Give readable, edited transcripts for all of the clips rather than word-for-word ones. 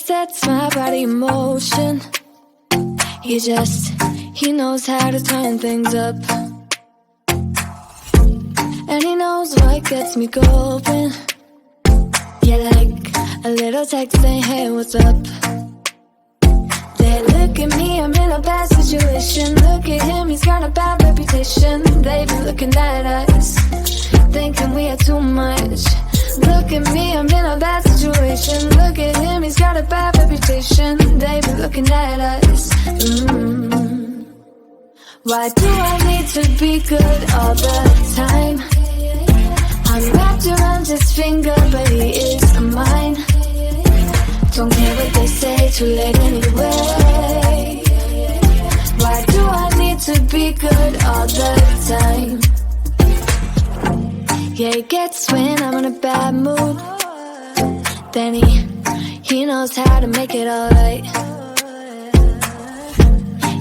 sets my body in motion. He knows how to turn things up. And he knows what gets me going. Yeah, like a little text saying, hey, what's up? They look at me, I'm in a bad situation. Look at him, he's got a bad reputation. They be looking at us, thinking we are too much. Look at me, I'm in a bad situation. Look at him, he's got a bad reputation. They be looking at us. Why do I need to be good all the time? I'm wrapped around his finger, but he is mine. Don't care what they say, too late anyway. Why do I need to be good all the time? Yeah, he gets when I'm in a bad mood. Then he knows how to make it alright.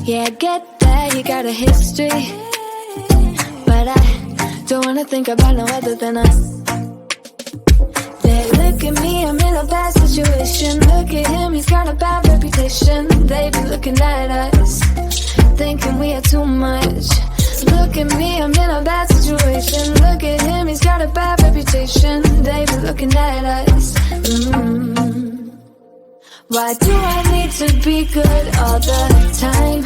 Yeah, I get that he got a history, but I don't wanna think about no other than us. They look at me, I'm in a bad situation. Look at him, he's got a bad reputation. They be looking at us, thinking we are too much. Look at me, I'm in a bad situation. Look at him, he's got a bad reputation. They be looking at us. Why do I need to be good all the time?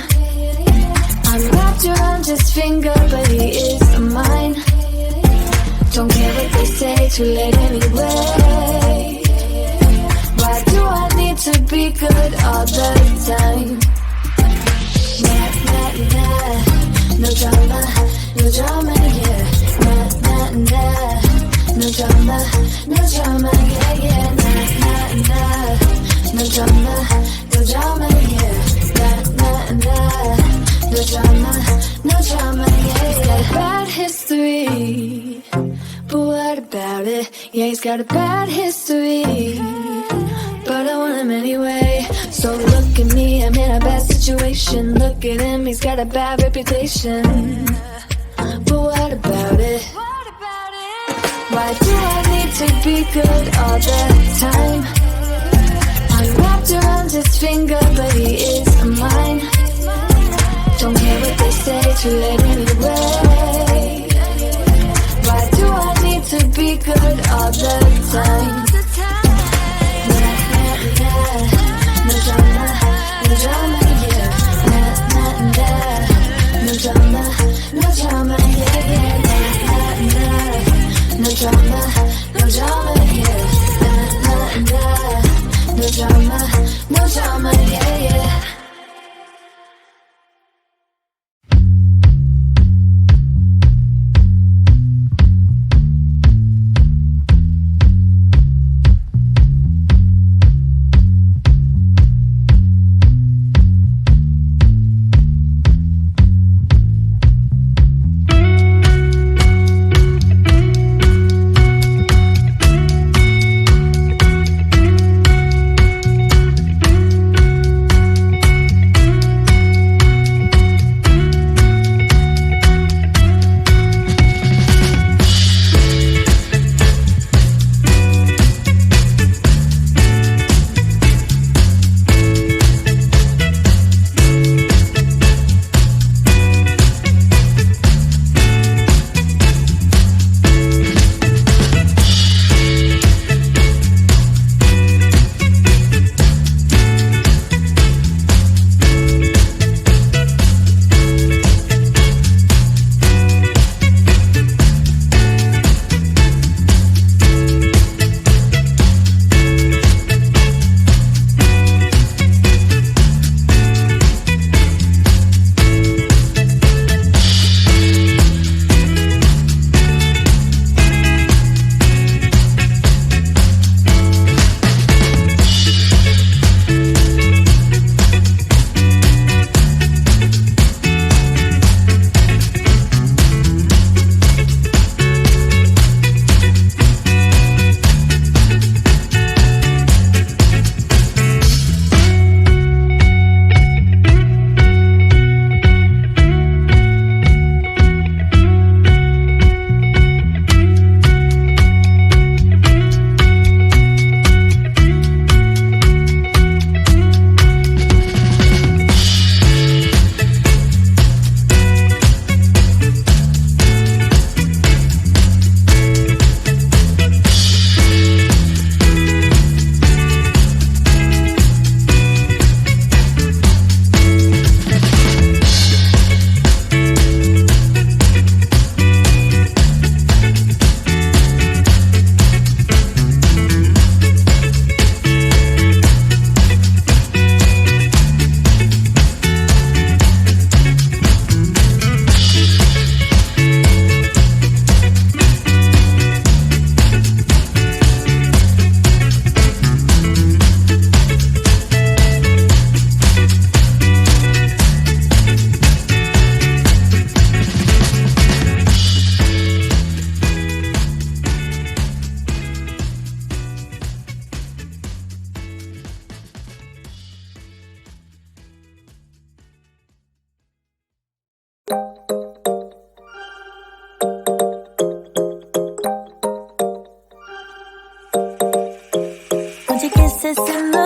I'm wrapped around his finger, but he is mine. Don't care what they say, too late anyway. Why do I need to be good all the time? Nah, nah, nah. No drama, yeah. Nah, nah, nah. No drama, yeah. Nah, nah, nah. No drama, yeah. Nah, nah, nah. No drama, yeah. He's got a bad history, but what about it? Yeah, he's got a bad history, but I want him anyway. So look at me, I'm in a bad situation. Look at him, he's got a bad reputation, but what about it? Why do I need to be good all the time? I'm wrapped around his finger, but he is mine. Don't care what they say, too late anyway. Why do I need to be good all the time? Nah, nah, nah. No drama, yeah. Nah, nah, nah. No drama, yeah. Nah, nah, nah. No drama, yeah. Nah, nah, nah. No drama, yeah.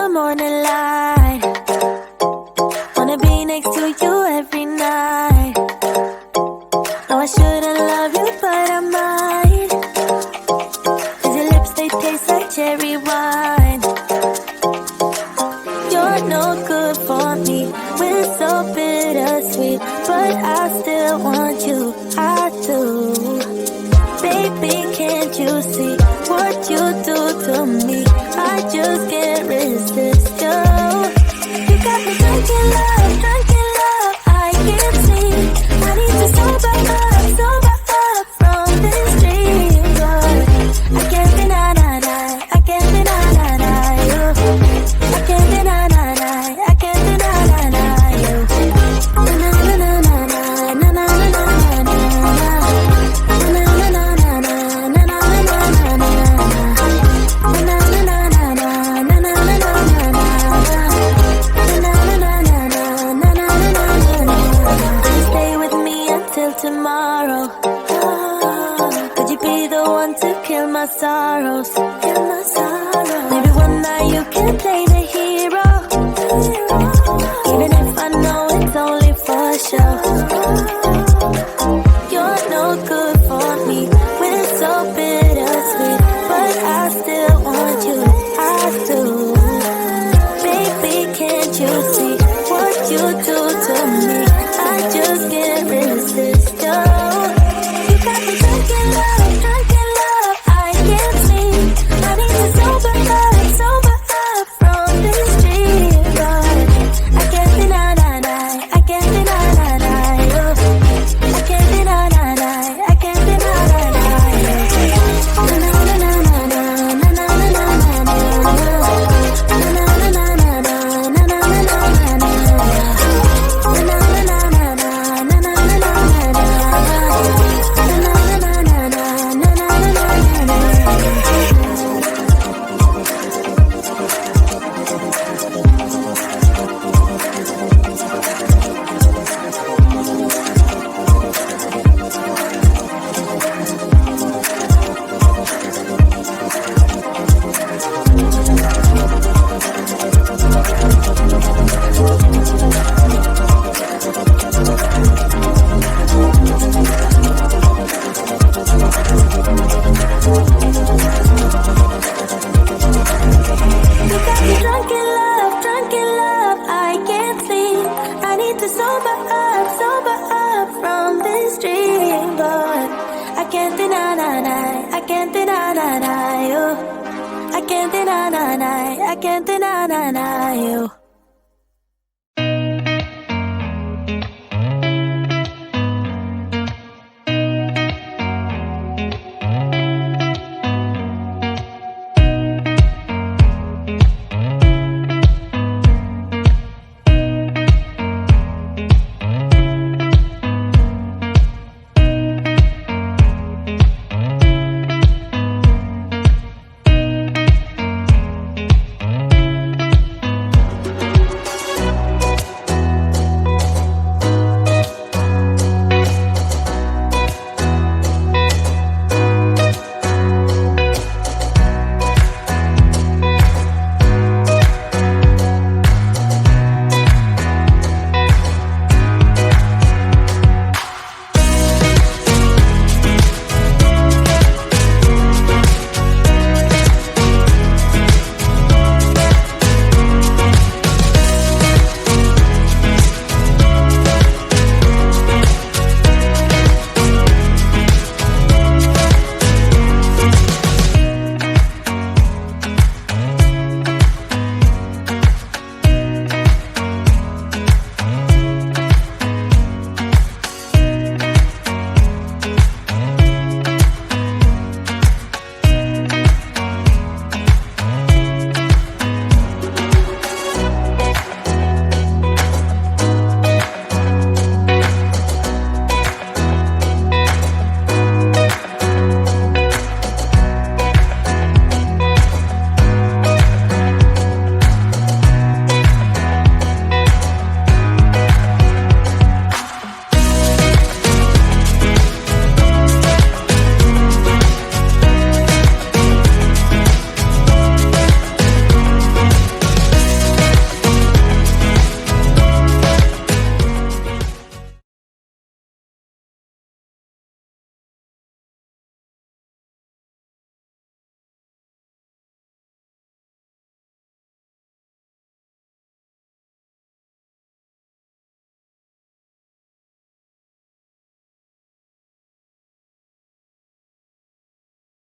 the morning light. Wanna be next to you every night. No, I shouldn't love you, but I might. 'Cause your lips, they taste like cherry wine. You're no good for me, we're so bittersweet, but I still want you, I do. Baby, can't you see what you do to me? I just can't resist you. You got me drunk in love, I can't sleep. I need to sober up from this dream, but I can't deny, I can't deny you. I can't deny, I can't deny you. Na na na na na na na na na na. Tomorrow, could you be the one to kill my sorrows? Maybe one night you can play the hero, even if I know it's only for show. You're no good for me, we're so bittersweet, but I still want you, I do. Baby, can't you see what you do to me? I just can't resist you. You got me drunk in love, I can't sleep. I need to sober up from this dream, but I can't deny, I can't deny you. I can't deny, I can't deny you. Na na na na na na na na na na. Na na na na na na na na na. Drunk in love, I can't sleep. I need to sober up from this dream, but I can't deny, I can't deny you. I can't deny, I can't deny you.